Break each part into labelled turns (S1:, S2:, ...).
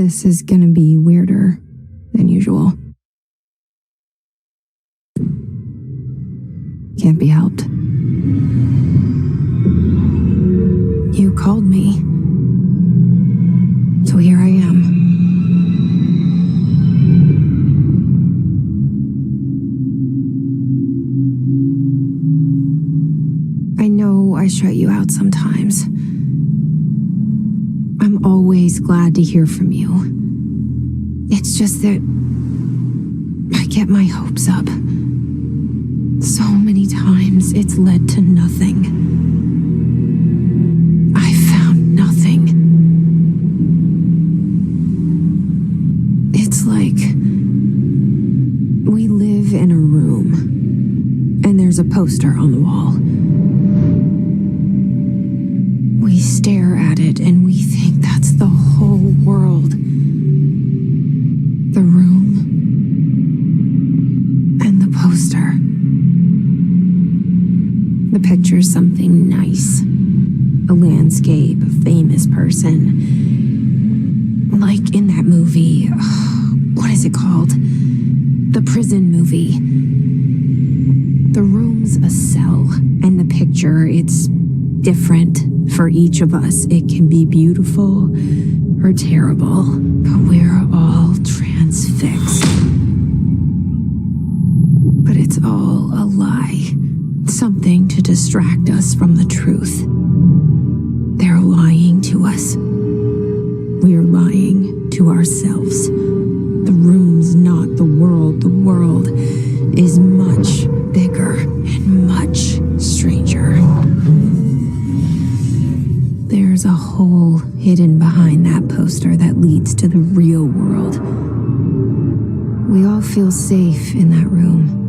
S1: This is gonna be weirder than usual. Can't be helped. You called me. So here I am. I know I shut you out sometimes. I'm always glad to hear from you. It's just that I get my hopes up. So many times it's led to nothing. I found nothing. It's like we live in a room and there's a poster on the wall. We stare at it and we think that's the whole world. The room and the poster. The picture's something nice. A landscape, a famous person. Like in that movie, what is it called? The prison movie. The room's a cell, and the picture, it's different for each of us. It can be beautiful or terrible, but we're all transfixed. But it's all a lie. Something to distract us from the truth. They're lying to us. We're lying to ourselves. The room's not the world. The world is much bigger and much stranger. There's a hole hidden behind that poster that leads to the real world. We all feel safe in that room.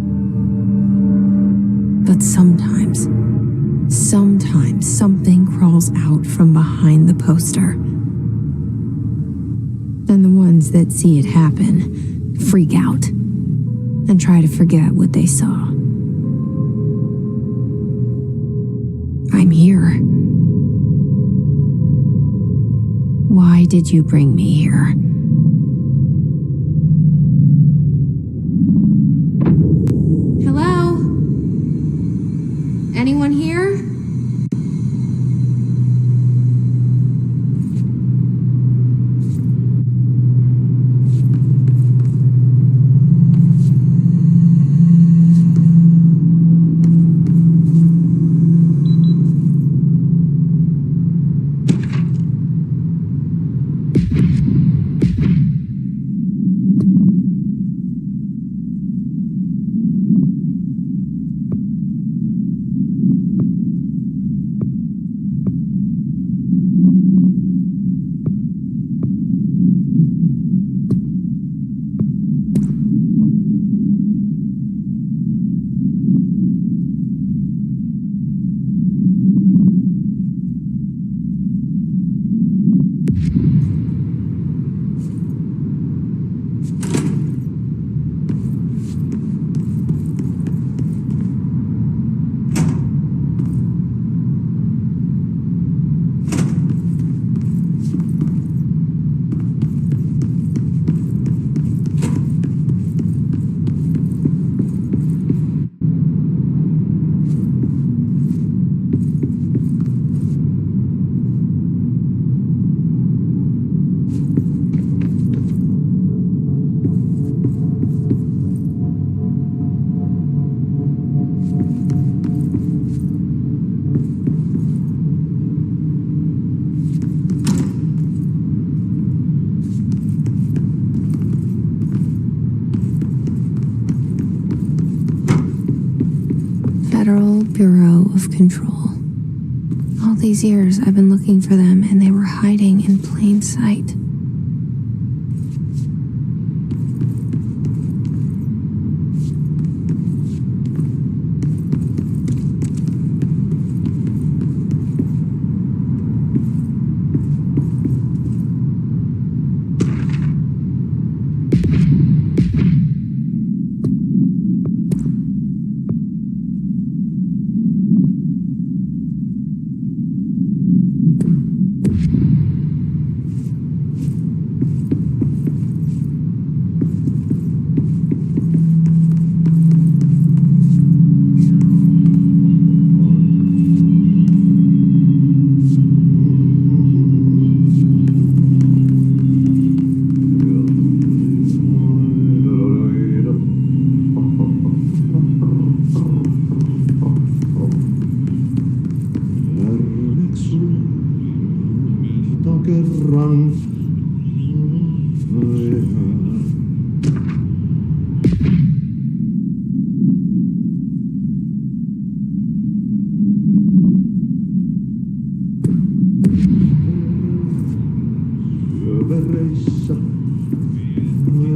S1: But sometimes something crawls out from behind the poster. And the ones that see it happen freak out and try to forget what they saw. I'm here. Why did you bring me here? Hello? Anyone here? Federal Bureau of Control. All these years I've been looking for them and they were hiding in plain sight.
S2: kerran. Syövereissä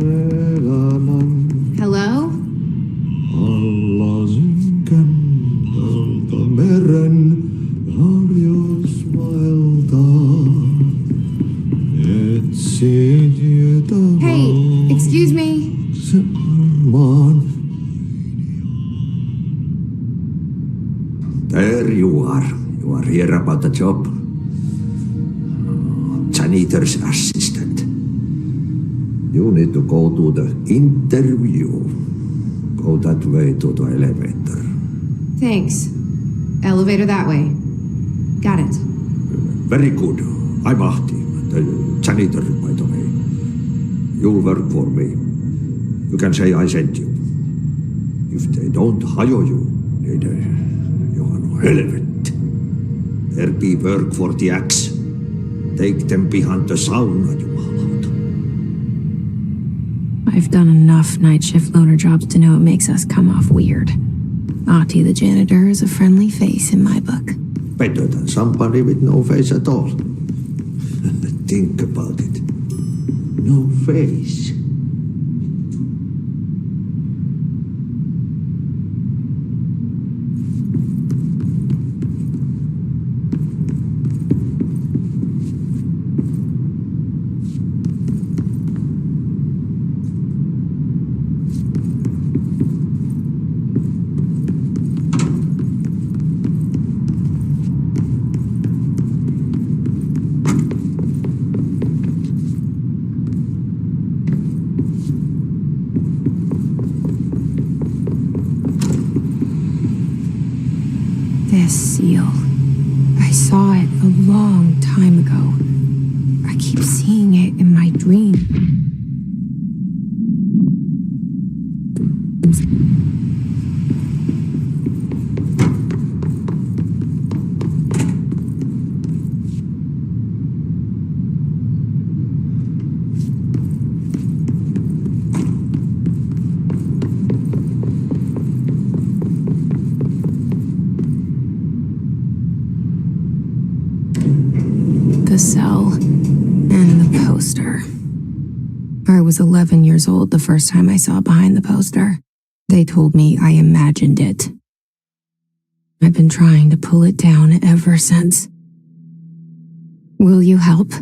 S2: elämän
S1: Hello?
S2: alla synkän meren harjosvaelta. Etsi tietä
S1: Hey, excuse me.
S2: maan.
S3: There you are. You are here about the job. Janitor's assistant. You need to go to the interview. Go that way to the elevator.
S1: Thanks. Elevator that way. Got it.
S3: Very good. I'm Ahti, the janitor, by the way. You'll work for me. You can say I sent you. If they don't hire you, then you are no helvet. There be work for the axe. Take them behind the sauna, jumalauta.
S1: I've done enough night shift loner jobs to know it makes us come off weird. Ahti the janitor is a friendly face in my book.
S3: Better than somebody with no face at all. Think about it. No face.
S1: This seal. I saw it a long time ago. I keep seeing it in my dreams. The cell and the poster. I was 11 years old the first time I saw behind the poster. They told me I imagined it. I've been trying to pull it down ever since. Will you help?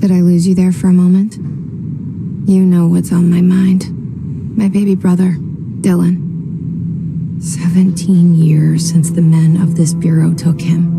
S1: Did I lose you there for a moment? You know what's on my mind. My baby brother, Dylan. 17 years since the men of this bureau took him.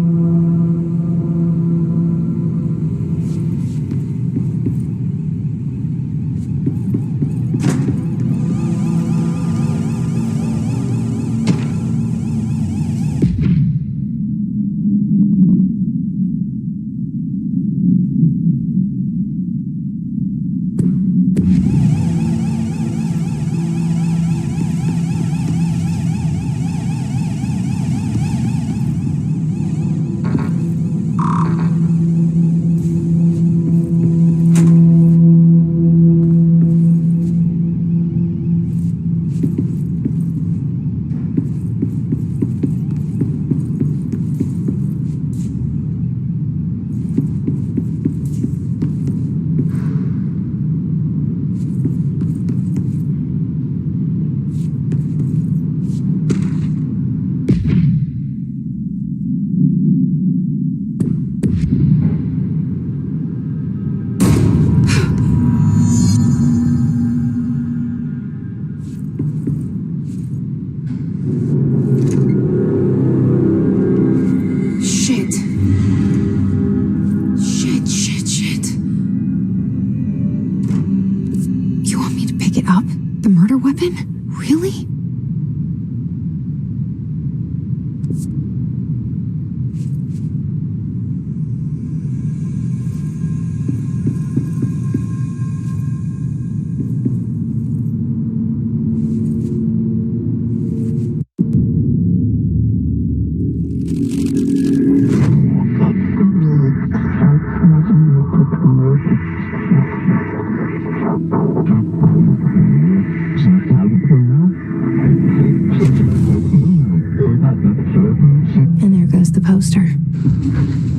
S1: poster.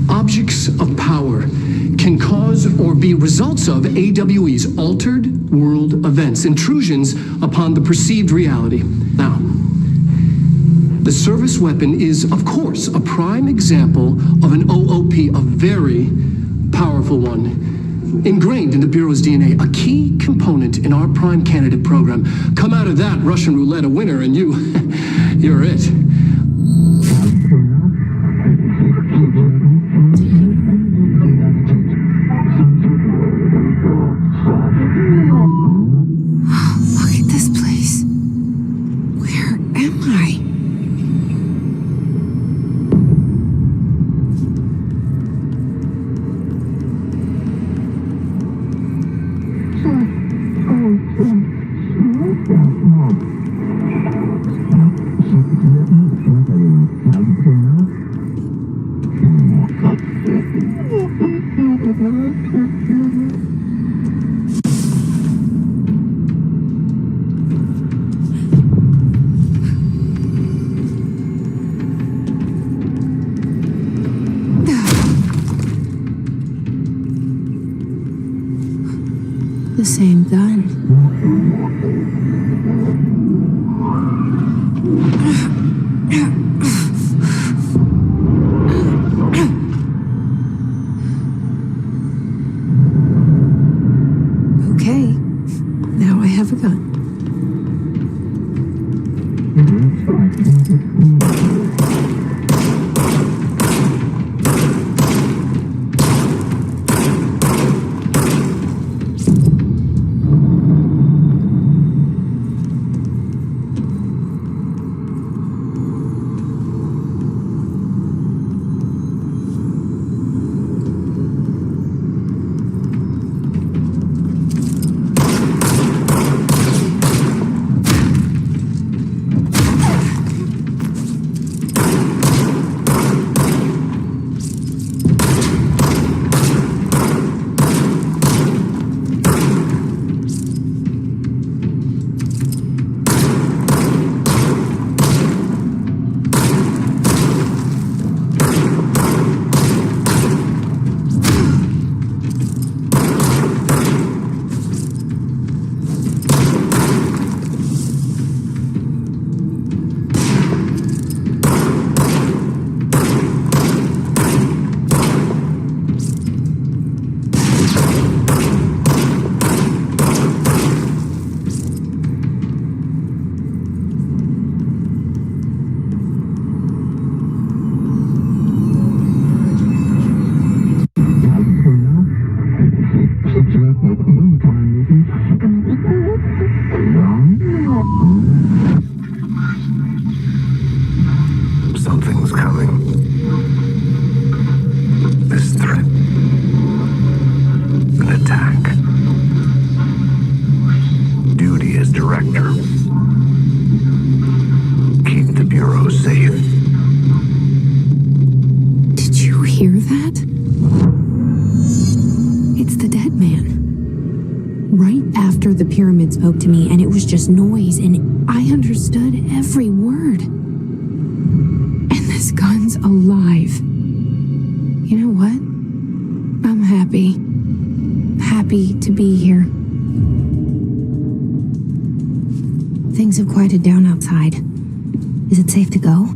S4: Objects of power can cause or be results of AWE's altered world events, intrusions upon the perceived reality. Now, the service weapon is, of course, a prime example of an OOP, a very powerful one, ingrained in the Bureau's DNA, a key component in our prime candidate program. Come out of that Russian roulette a winner and you're it.
S1: Look at this place. Where am I? The same gun. Okay, now I have a gun.
S5: Something's coming. This threat. An attack. Duty as director. Keep the Bureau safe.
S1: Did you hear that? It's the dead man. Right after the pyramid spoke to me, and it was just noise, and I understood every word. And this gun's alive. You know what? I'm happy. Happy to be here. Things have quieted down outside. Is it safe to go?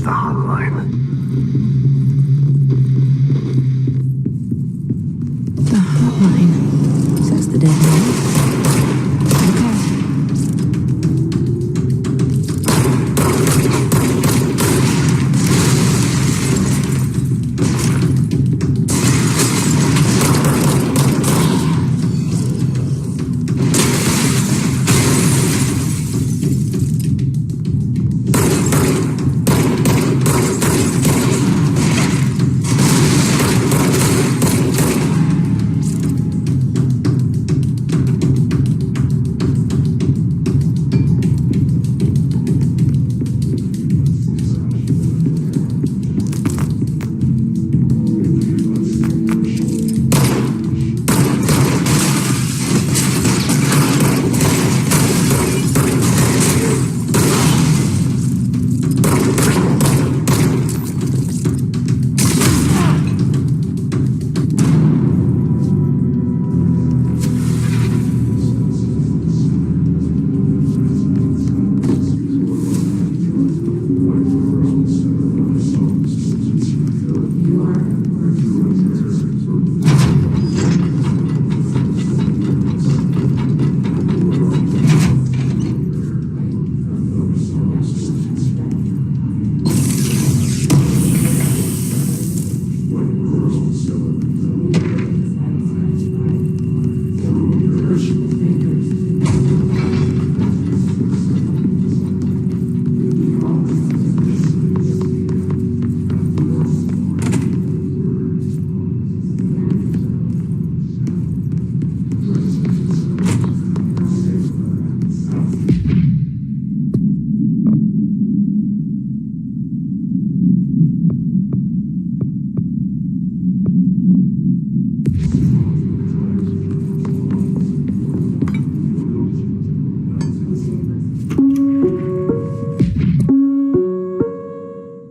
S5: reach the hotline.
S1: The hotline, says the dead man. Okay.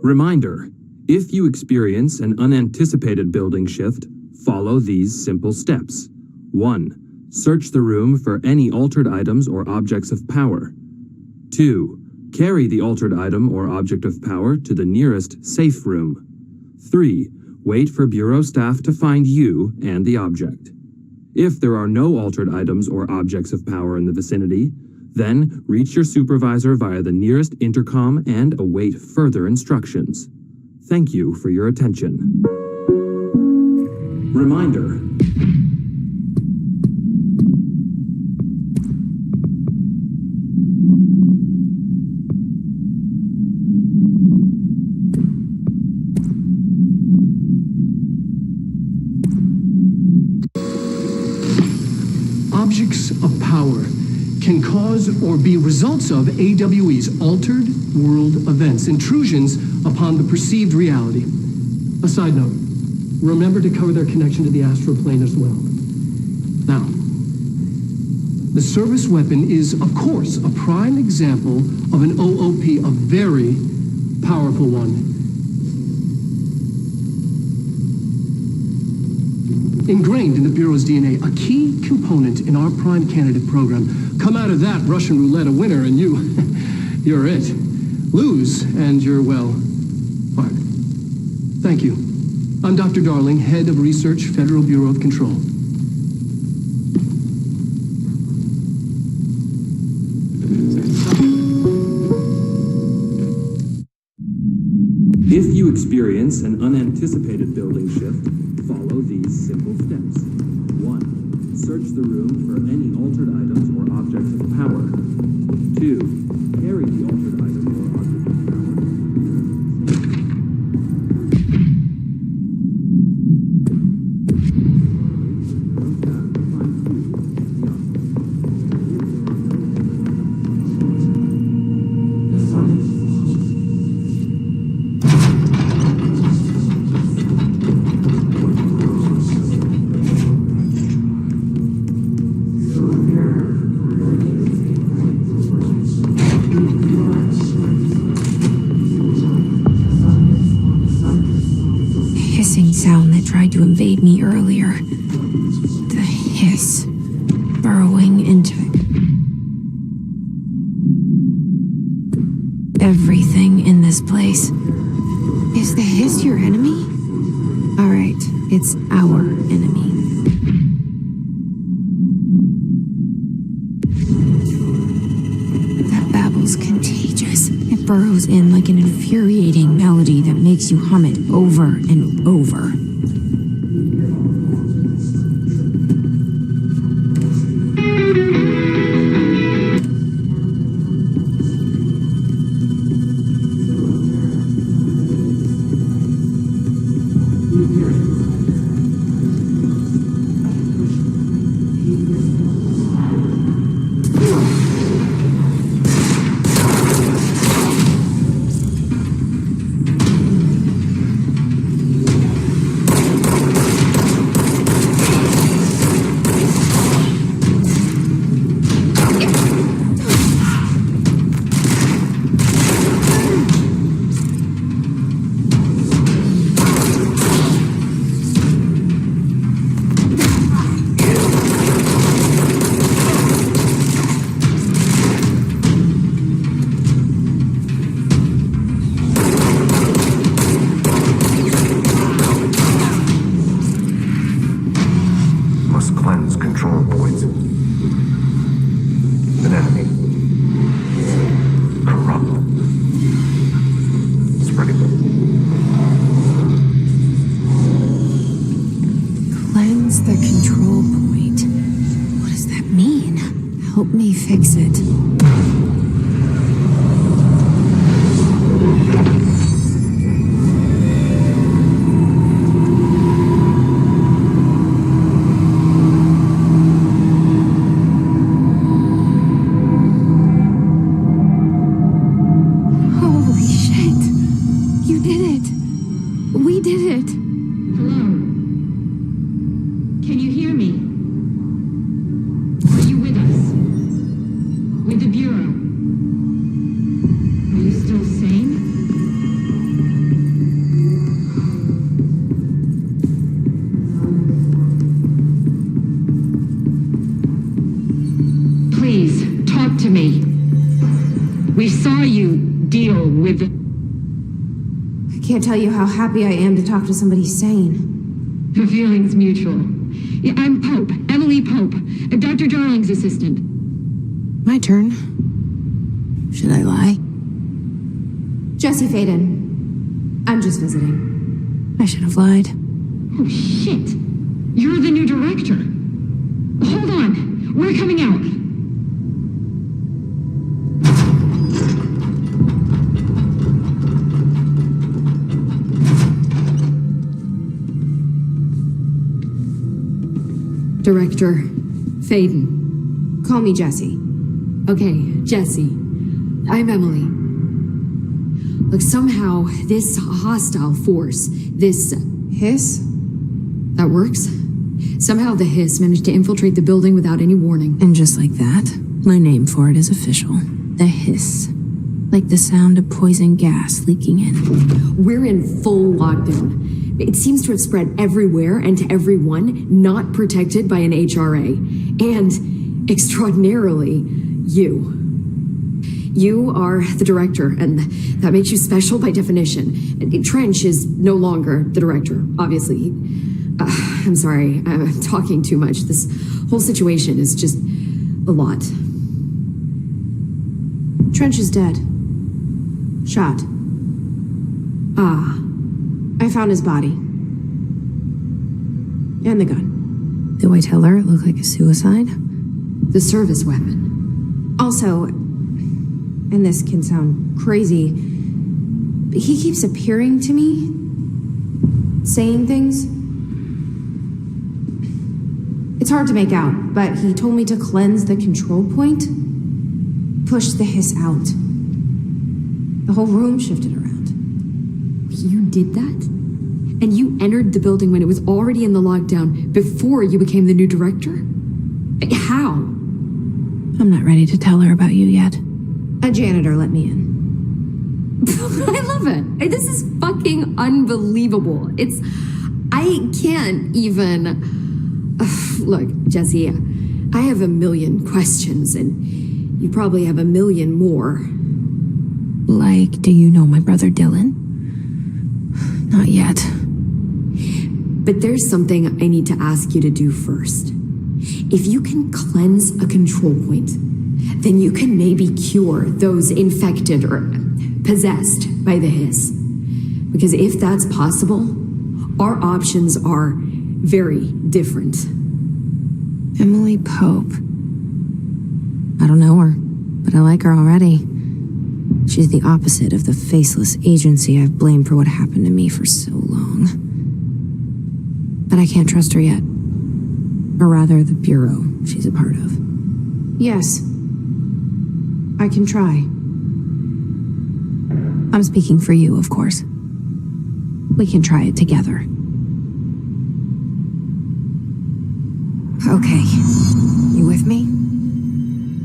S6: Reminder, if you experience an unanticipated building shift, follow these simple steps. 1. Search the room for any altered items or objects of power. 2. Carry the altered item or object of power to the nearest safe room. 3. Wait for Bureau staff to find you and the object. If there are no altered items or objects of power in the vicinity, then reach your supervisor via the nearest intercom and await further instructions. Thank you for your attention. Reminder.
S4: Objects of power can cause or be results of AWE's altered world events, intrusions upon the perceived reality. A side note, remember to cover their connection to the astral plane as well. Now, the service weapon is, of course, a prime example of an OOP, a very powerful one. Ingrained in the Bureau's DNA, a key component in our prime candidate program. Come out of that Russian roulette a winner and you're it. Lose and you're, well, fired. Thank you. I'm Dr. Darling, Head of Research, Federal Bureau of Control.
S6: If you experience an unanticipated building shift, follow these simple steps. 1. Search the room for any altered items or objects of power. 2. Carry the altered item or object of
S1: Sound that tried to invade me earlier. The hiss burrowing into everything in the this place. Is the Hiss your enemy? Alright, it's our enemy. That babble's contagious. It burrows in like an infuriating melody that makes you hum it over and over.
S5: Must cleanse control points. An enemy. Corrupt. Spreading.
S1: Cleanse the control point. What does that mean? Help me fix it. Holy shit! You did it! We did it!
S7: Hello? Can you hear me? Are you with us? With the Bureau? Are you still sane? Please, talk to me. We saw you deal with it.
S1: I can't tell you how happy I am to talk to somebody sane.
S7: The feeling's mutual. Yeah, I'm Pope, Emily Pope, Dr. Darling's assistant.
S1: My turn. Should I lie? Jesse Faden. I'm just visiting. I should have lied.
S7: Oh, shit. You're the new director. Hold on. We're coming out.
S8: Director Faden.
S1: Call me Jesse.
S8: Okay, Jesse. I'm Emily. Look, somehow this hostile force, this
S1: Hiss?
S8: that works. Somehow the Hiss managed to infiltrate the building without any warning.
S1: And just like that, my name for it is official. The Hiss. Like the sound of poison gas leaking in.
S8: We're in full lockdown. It seems to have spread everywhere and to everyone not protected by an HRA. And, extraordinarily, you. You are the director, and that makes you special by definition. And Trench is no longer the director, obviously. I'm sorry, I'm talking too much. This whole situation is just a lot.
S1: Trench is dead. Shot.
S8: Ah,
S1: I found his body. And the gun. Do I tell her it looked like a suicide?
S8: the service weapon.
S1: Also, and this can sound crazy, but he keeps appearing to me, saying things. It's hard to make out, but he told me to cleanse the control point, push the hiss out. The whole room shifted around.
S8: You did that? And you entered the building when it was already in the lockdown before you became the new director? How?
S1: I'm not ready to tell her about you yet. A janitor let me in.
S8: I love it. This is fucking unbelievable. I can't even... Look, Jesse, I have a million questions, and you probably have a million more.
S1: Like, do you know my brother Dylan? Not yet.
S8: But there's something I need to ask you to do first. If you can cleanse a control point, then you can maybe cure those infected or possessed by the hiss. Because if that's possible, our options are very different.
S1: Emily Pope. I don't know her, but I like her already. She's the opposite of the faceless agency I've blamed for what happened to me for so long. But I can't trust her yet. Or rather, the bureau she's a part of. Yes. I can try. I'm speaking for you, of course. We can try it together. Okay. You with me?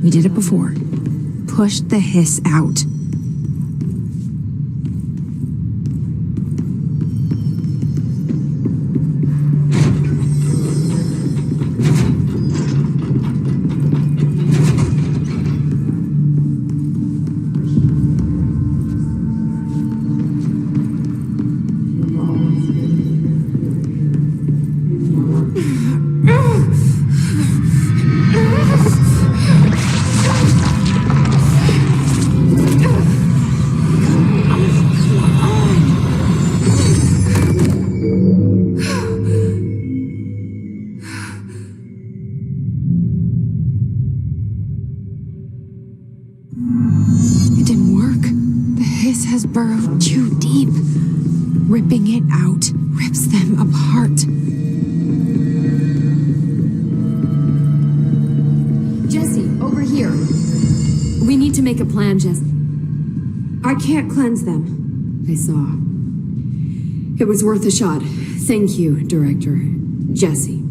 S1: We did it before. Push the hiss out. It didn't work. The hiss has burrowed too deep. Ripping it out rips them apart.
S8: Jesse, over here. We need to make a plan, Jesse.
S1: I can't cleanse them.
S8: I saw. It was worth a shot. Thank you, Director. Jesse.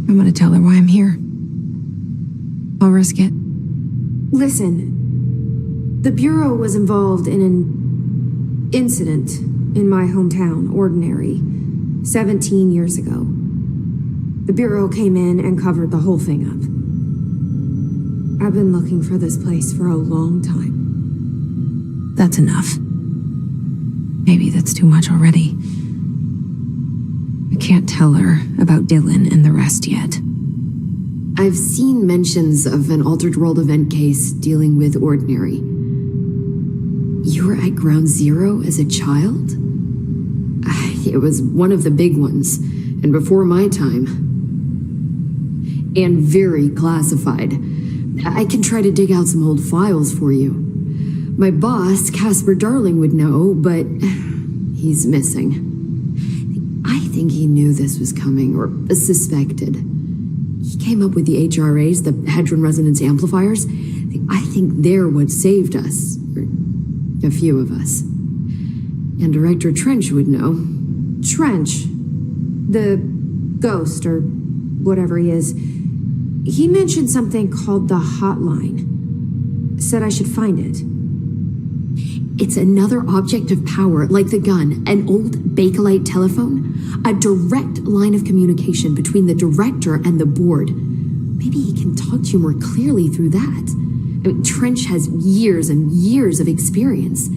S1: I'm gonna tell her why I'm here. I'll risk it. Listen, the Bureau was involved in an incident in my hometown, Ordinary, 17 years ago. The Bureau came in and covered the whole thing up. I've been looking for this place for a long time. That's enough. Maybe that's too much already. I can't tell her about Dylan and the rest yet.
S8: I've seen mentions of an Altered World event case dealing with Ordinary. You were at Ground Zero as a child? It was one of the big ones, and before my time. And very classified. I can try to dig out some old files for you. My boss, Casper Darling, would know, but he's missing. I think he knew this was coming, or suspected. He came up with the HRAs, the Hadron Resonance Amplifiers. I think they're what saved us. Or a few of us. And Director Trench would know.
S1: Trench, the ghost, or whatever he is, he mentioned something called the hotline. Said I should find it.
S8: It's another object of power, like the gun, an old Bakelite telephone, a direct line of communication between the director and the board. Maybe he can talk to you more clearly through that. I mean, Trench has years and years of experience.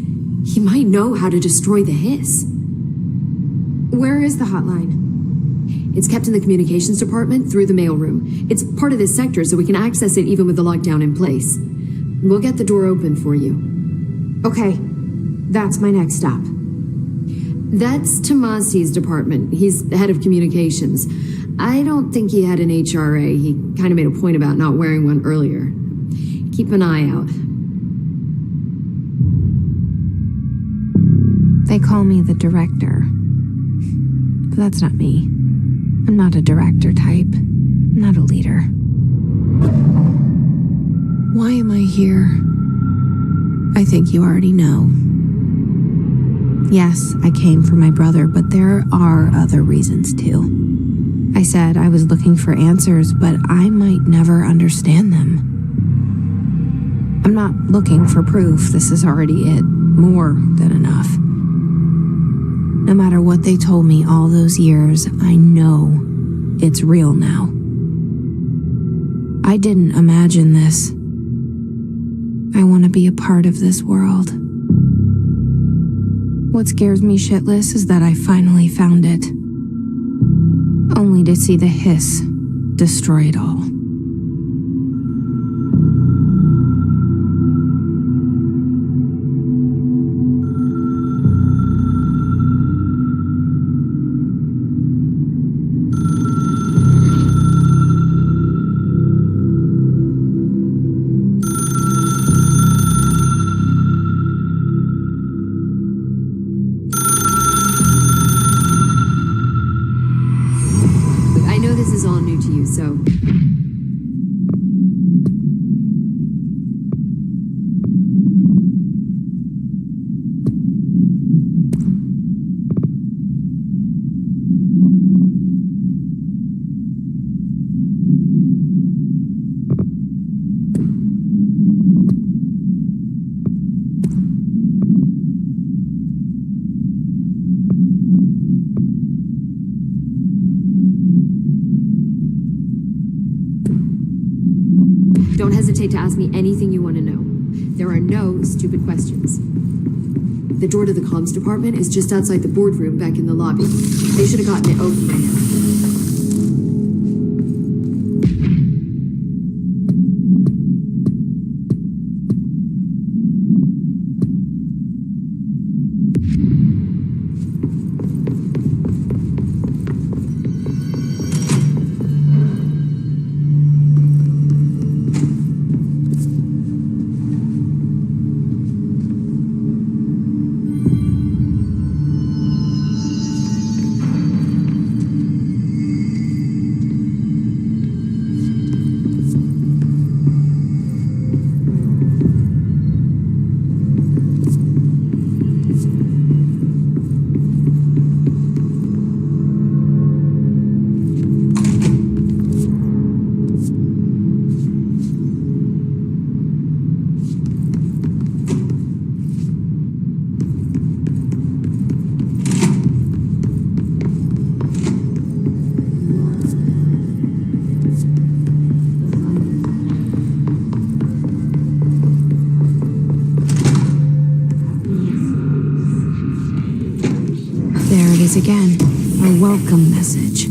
S8: He might know how to destroy the hiss.
S1: Where is the hotline?
S8: It's kept in the communications department through the mailroom. It's part of this sector, so we can access it even with the lockdown in place. We'll get the door open for you.
S1: Okay, that's my next stop.
S8: That's Tomasi's department. He's the head of communications. I don't think he had an HRA. He kind of made a point about not wearing one earlier. Keep an eye out.
S1: They call me the director. But that's not me. I'm not a director type. I'm not a leader. Why am I here? I think you already know. Yes, I came for my brother, but there are other reasons too. I said I was looking for answers, but I might never understand them. I'm not looking for proof. This is already it. More than enough. No matter what they told me all those years, I know it's real now. I didn't imagine this. I want to be a part of this world. What scares me shitless is that I finally found it. Only to see the hiss destroy it all.
S8: I know this is all new to you, so don't hesitate to ask me anything you want to know. There are no stupid questions. The door to the comms department is just outside the boardroom back in the lobby. They should have gotten it open by now.
S1: There it is again, a welcome message.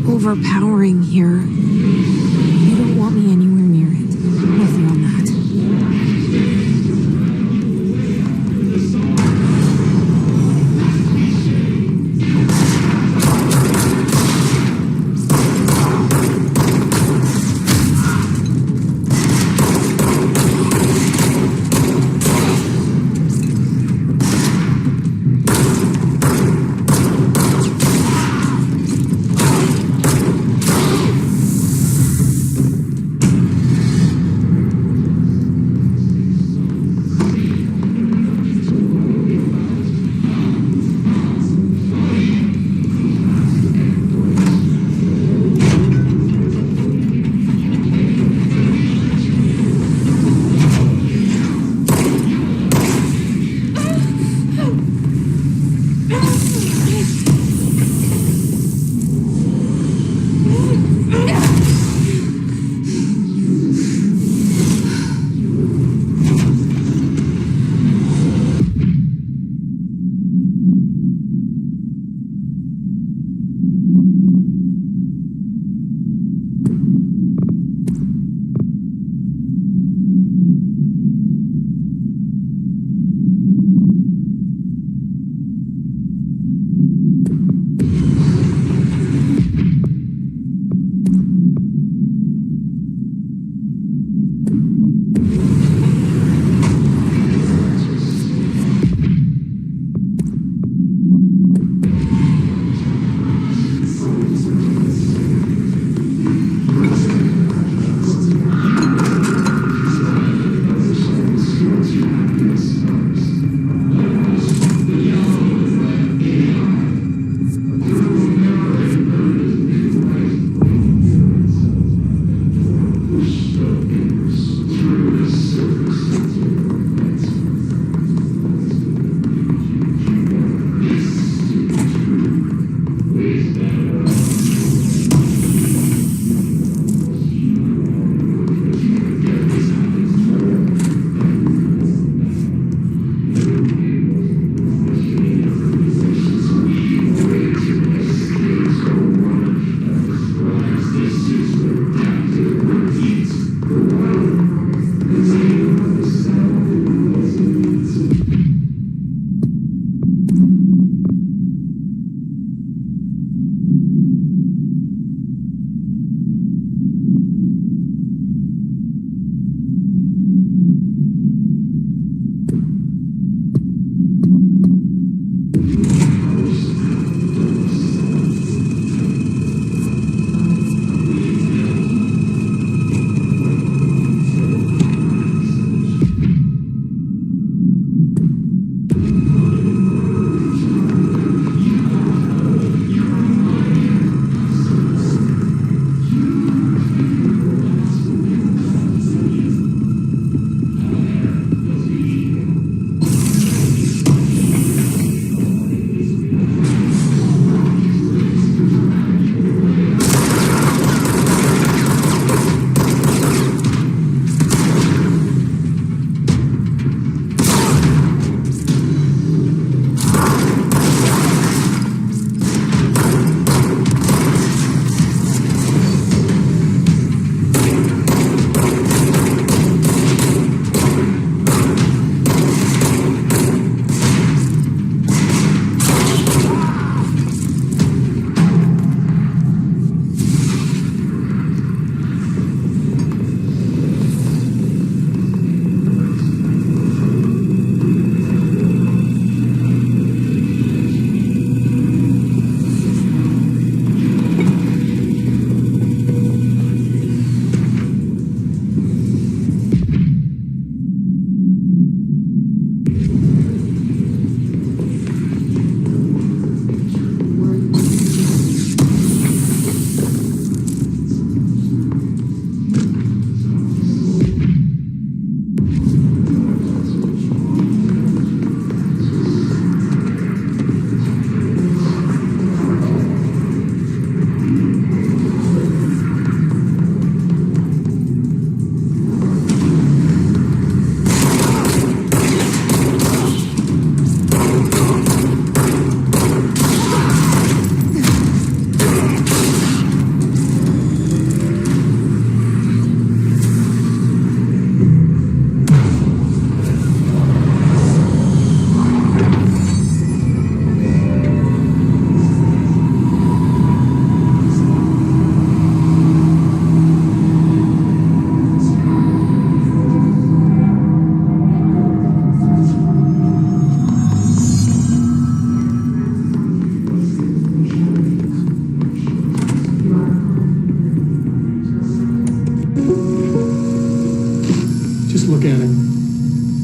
S1: Overpowering here. You don't want me anywhere near it. With you on that.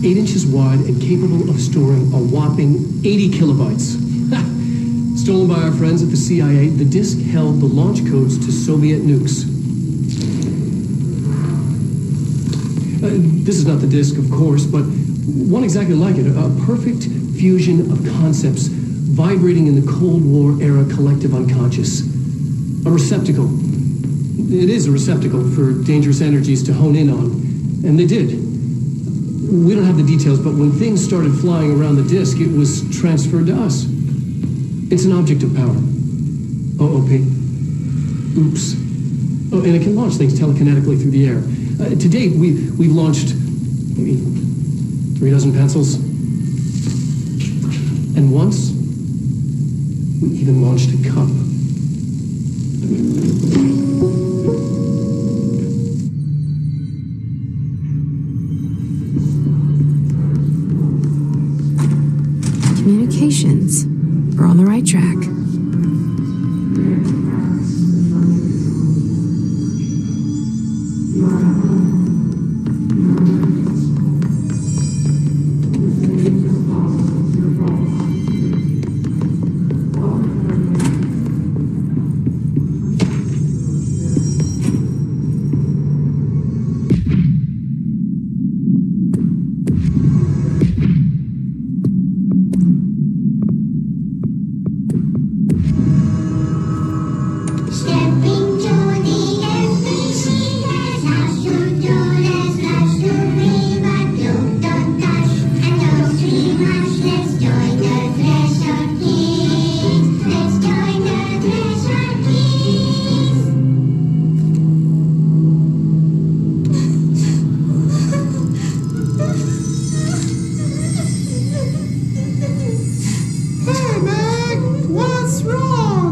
S4: 8 inches wide and capable of storing a whopping 80 kilobytes. Stolen by our friends at the CIA, the disk held the launch codes to Soviet nukes. This is not the disk, of course, but one exactly like it. A perfect fusion of concepts vibrating in the Cold War era collective unconscious. A receptacle. It is a receptacle for dangerous energies to hone in on. And they did. We don't have the details, but when things started flying around the disk, it was transferred to us. It's an object of power. OOP. Oops. Oh, and it can launch things telekinetically through the air. To date, we've launched maybe 3 dozen pencils. And once, we even launched a cup.
S1: track.
S9: Stepping to the FBC, there's house to do, there's lots to read, but don't touch, and don't dream much. Let's join the Thresher Kings. Let's join the Thresher Kings.
S10: Hey, Meg! What's wrong?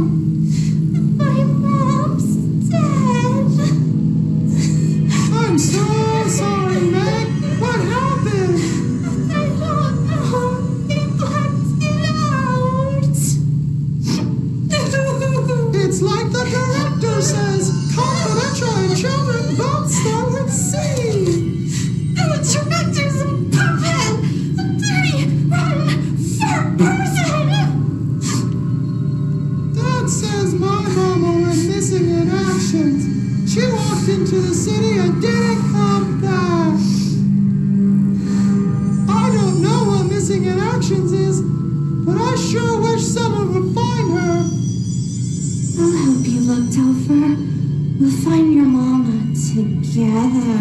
S9: My mom's dead.
S10: I'm so sorry, Meg. What happened?
S9: I don't know. They blacked it out.
S10: It's like the director says, confidential and children don't start at sea.
S9: The director's a puppet. A dirty, rotten, fat person.
S10: Dad says my mama went missing in actions. She walked into the city and didn't come back. I don't know what missing in actions is, but I sure wish someone would find her.
S9: I'll help you look, Telfer. We'll find your mama together.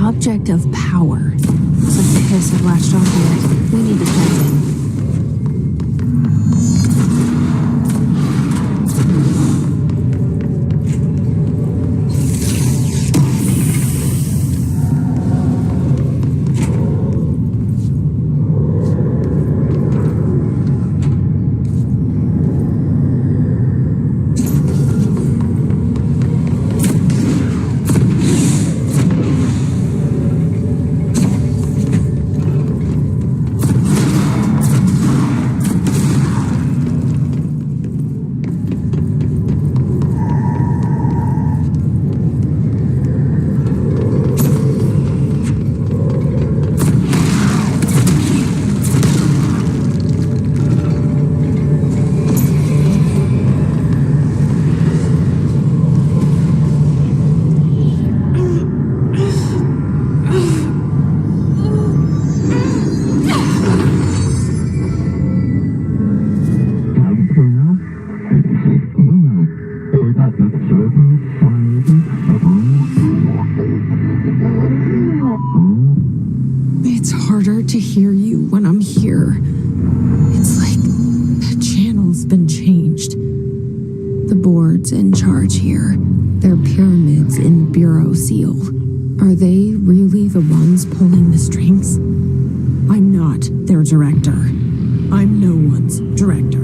S1: Object of power. Looks like the hiss have latched onto it. We need to cleanse it. It's harder to hear you when I'm here. It's like the channel's been changed. The board's in charge here. They're pyramids in Bureau Seal. Are they really the
S10: director. I'm no one's director.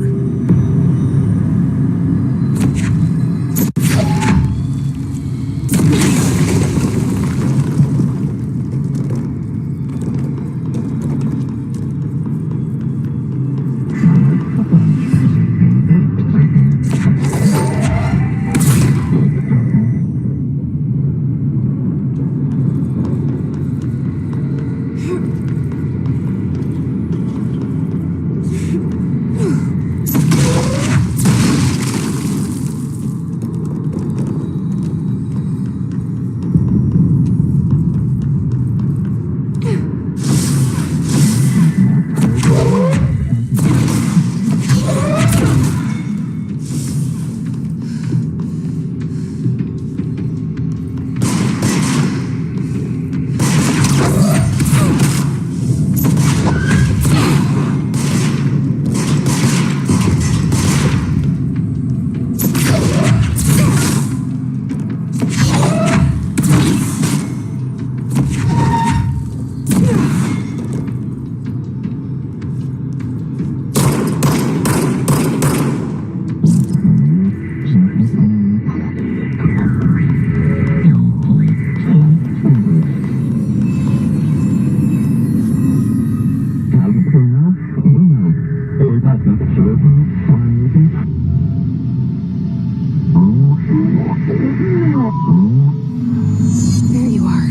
S1: There you are.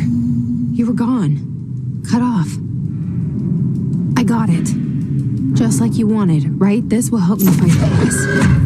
S1: You were gone. Cut off. I got it. Just like you wanted, right? This will help me fight this.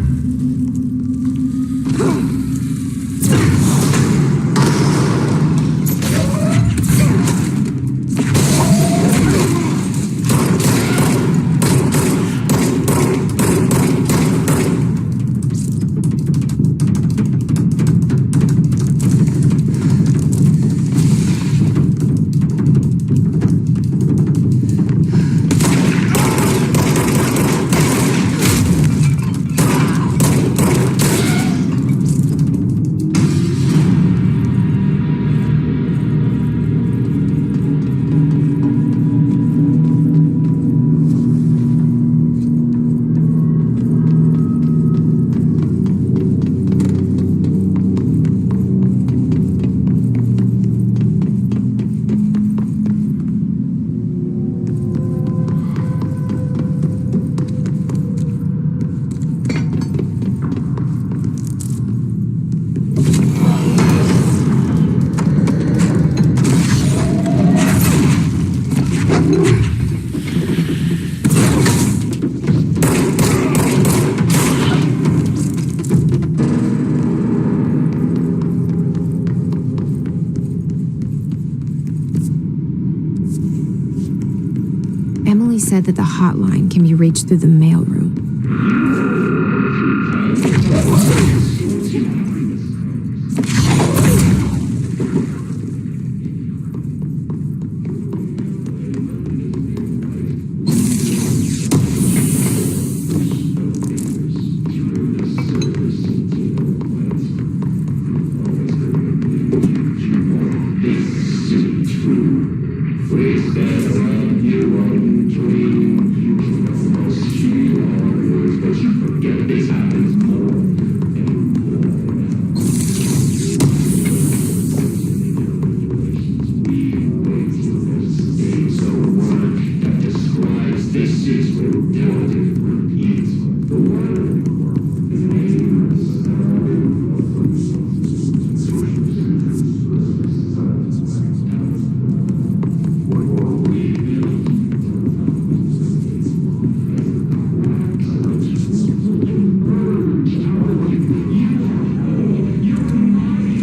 S1: Emily said that the hotline can be reached through the mailroom.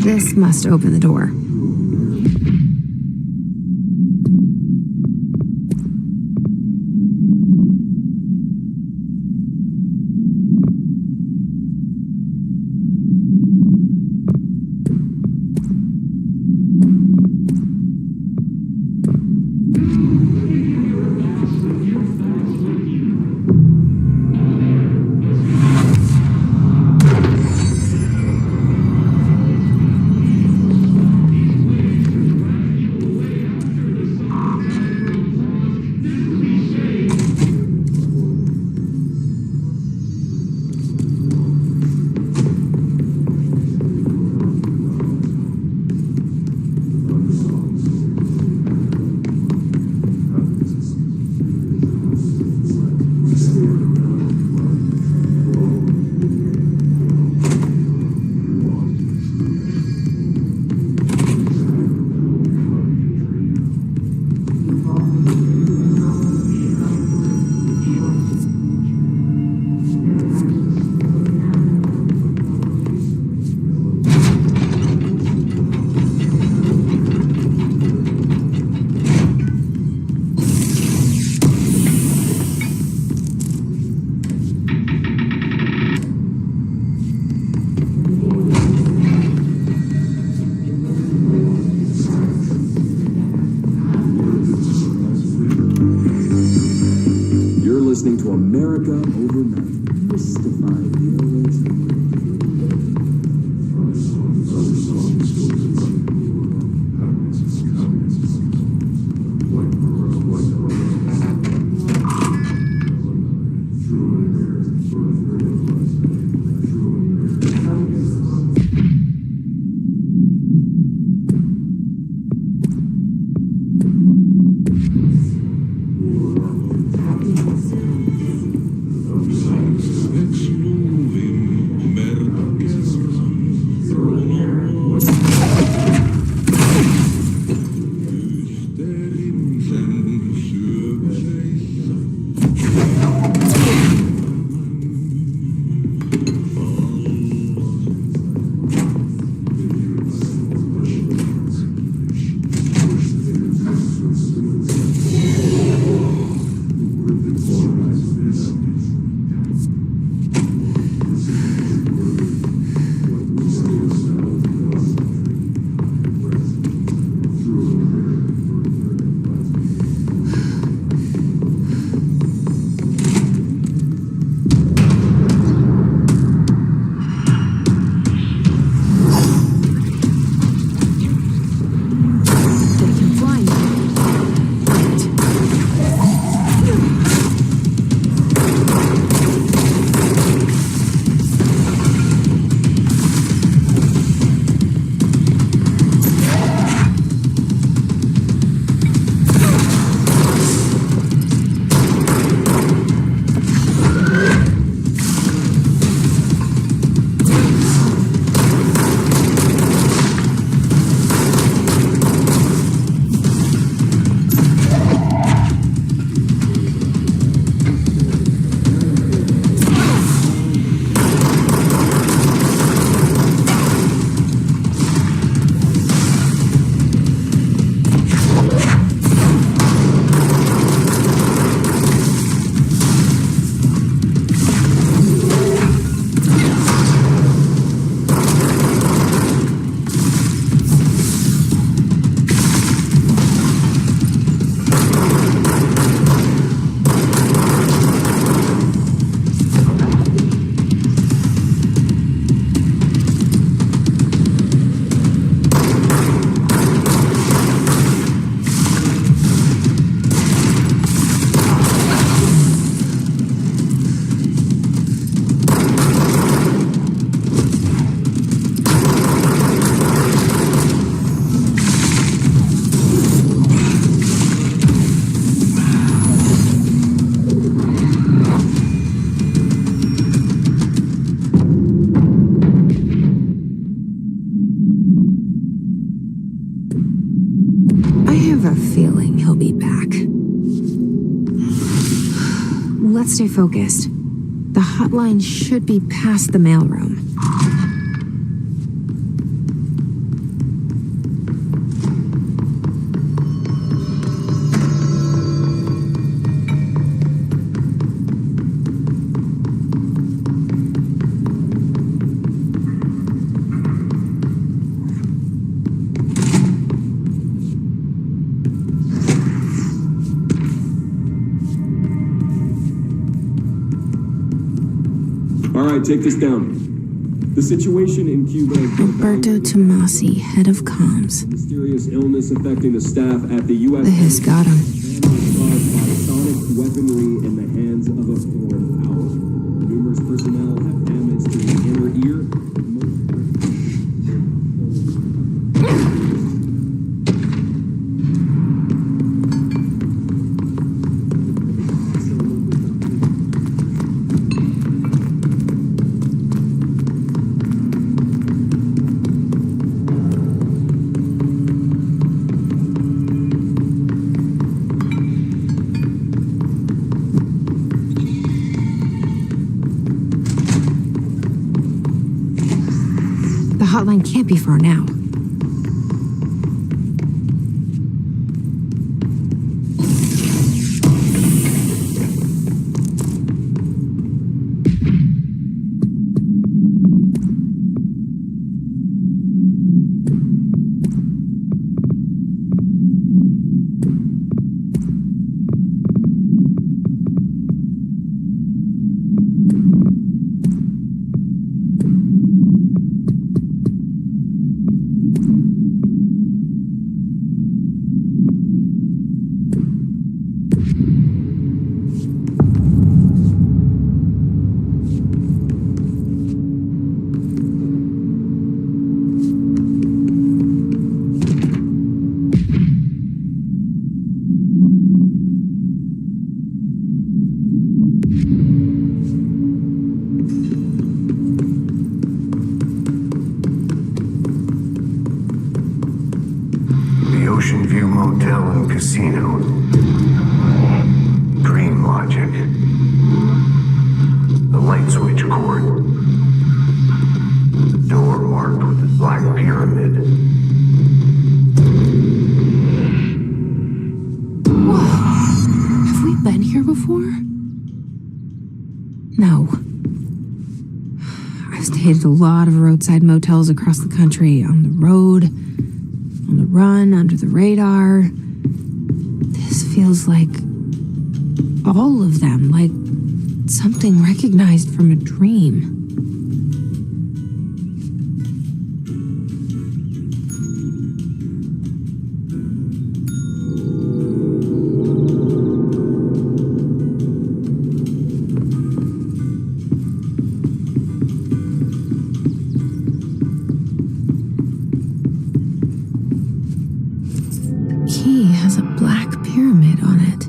S1: This must open the door.
S6: coming to America overnight. Mystifying the airways.
S1: Let's stay focused. The hotline should be past the mailroom.
S6: Take this down. The situation in Cuba.
S1: Alberto Tomasi, head of comms.
S6: Mysterious illness affecting the staff at the U.S.
S1: The Hiss got him.
S6: Caused by sonic weaponry in the hands of a foreign power. Numerous personnel have damage to the inner ear.
S1: The hotline can't be far now.
S5: Tarantino. Dream logic. The light switch cord. The door marked with the black pyramid.
S1: Have we been here before? No. I've stayed at a lot of roadside motels across the country, on the road, on the run, under the radar. This feels like all of them, like something recognized from a dream. Key has a black pyramid on it.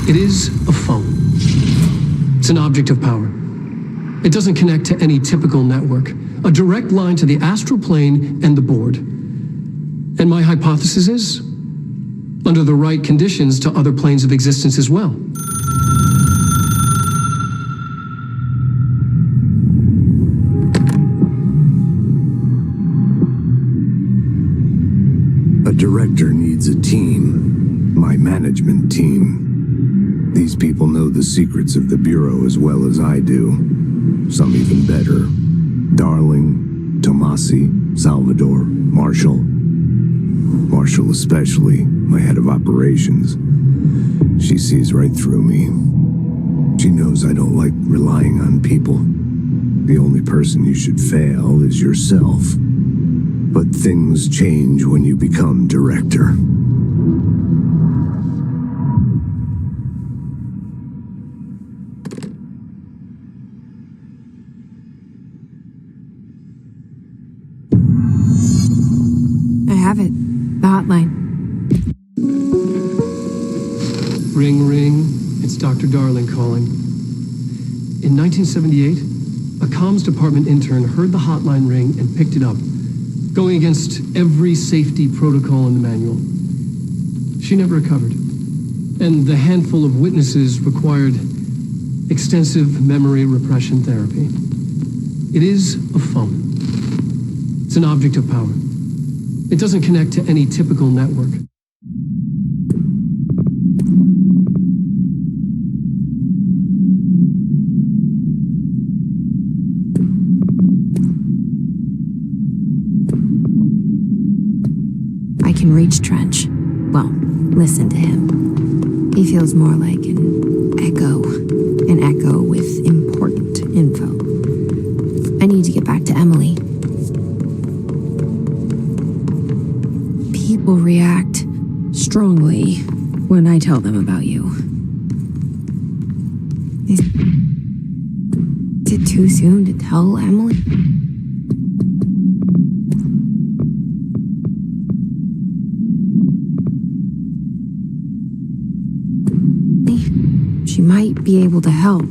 S4: It is a phone. It's an object of power. It doesn't connect to any typical network. A direct line to the astral plane and the board. And my hypothesis is, under the right conditions, to other planes of existence as well.
S5: A director needs a team. My management team. These people know the secrets of the Bureau as well as I do. Some even better. Darling, Tomasi, Salvador, Marshall. Marshall especially, my head of operations. She sees right through me. She knows I don't like relying on people. The only person you should fail is yourself. But things change when you become director.
S1: I have it. The hotline.
S4: Ring, ring. It's Dr. Darling calling. In 1978, a comms department intern heard the hotline ring and picked it up, going against every safety protocol in the manual. She never recovered, and the handful of witnesses required extensive memory repression therapy. It is a phone. It's an object of power. It doesn't connect to any typical network.
S1: I can reach Trench. Well, listen to him. He feels more like an echo with important info. I need to get back to Emily. People react strongly when I tell them about you. Is it too soon to tell Emily? She might be able to help.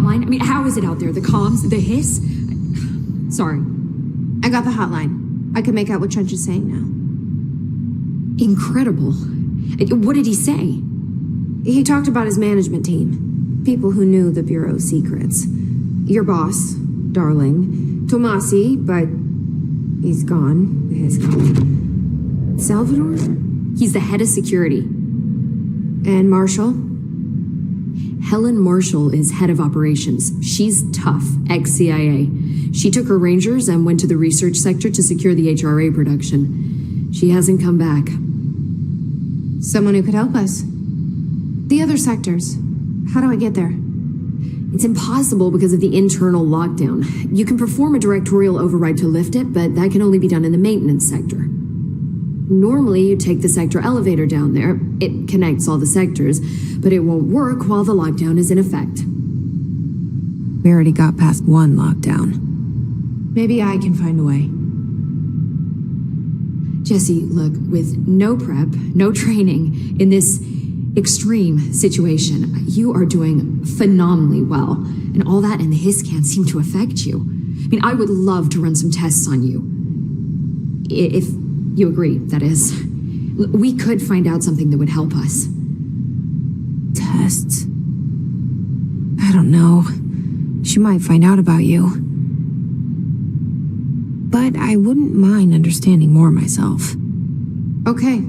S8: I mean, how is it out there? The comms, the hiss? Sorry.
S1: I got the hotline. I can make out what Trench is saying now.
S8: Incredible. What did he say?
S1: He talked about his management team. People who knew the Bureau's secrets. Your boss, Darling. Tomasi, but he's gone. He's gone. Salvador?
S8: He's the head of security.
S1: And Marshall?
S8: Helen Marshall is head of operations. She's tough, ex-CIA. She took her Rangers and went to the research sector to secure the HRA production. She hasn't come back.
S1: Someone who could help us. The other sectors. How do I get there?
S8: It's impossible because of the internal lockdown. You can perform a directorial override to lift it, but that can only be done in the maintenance sector. Normally, you take the sector elevator down there. It connects all the sectors, but it won't work while the lockdown is in effect.
S1: We already got past one lockdown. Maybe I can find a way.
S8: Jesse, look, with no prep, no training, in this extreme situation, you are doing phenomenally well. And all that and the hiss can't seem to affect you. I mean, I would love to run some tests on you. If you agree, that is. We could find out something that would help us.
S1: Tests? I don't know. She might find out about you. But I wouldn't mind understanding more myself. Okay.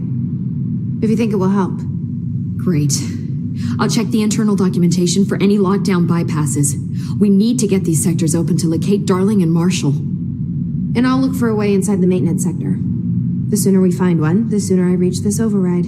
S1: If you think it will help.
S8: Great. I'll check the internal documentation for any lockdown bypasses. We need to get these sectors open to locate Darling and Marshall.
S1: And I'll look for a way inside the maintenance sector. The sooner we find one, the sooner I reach this override.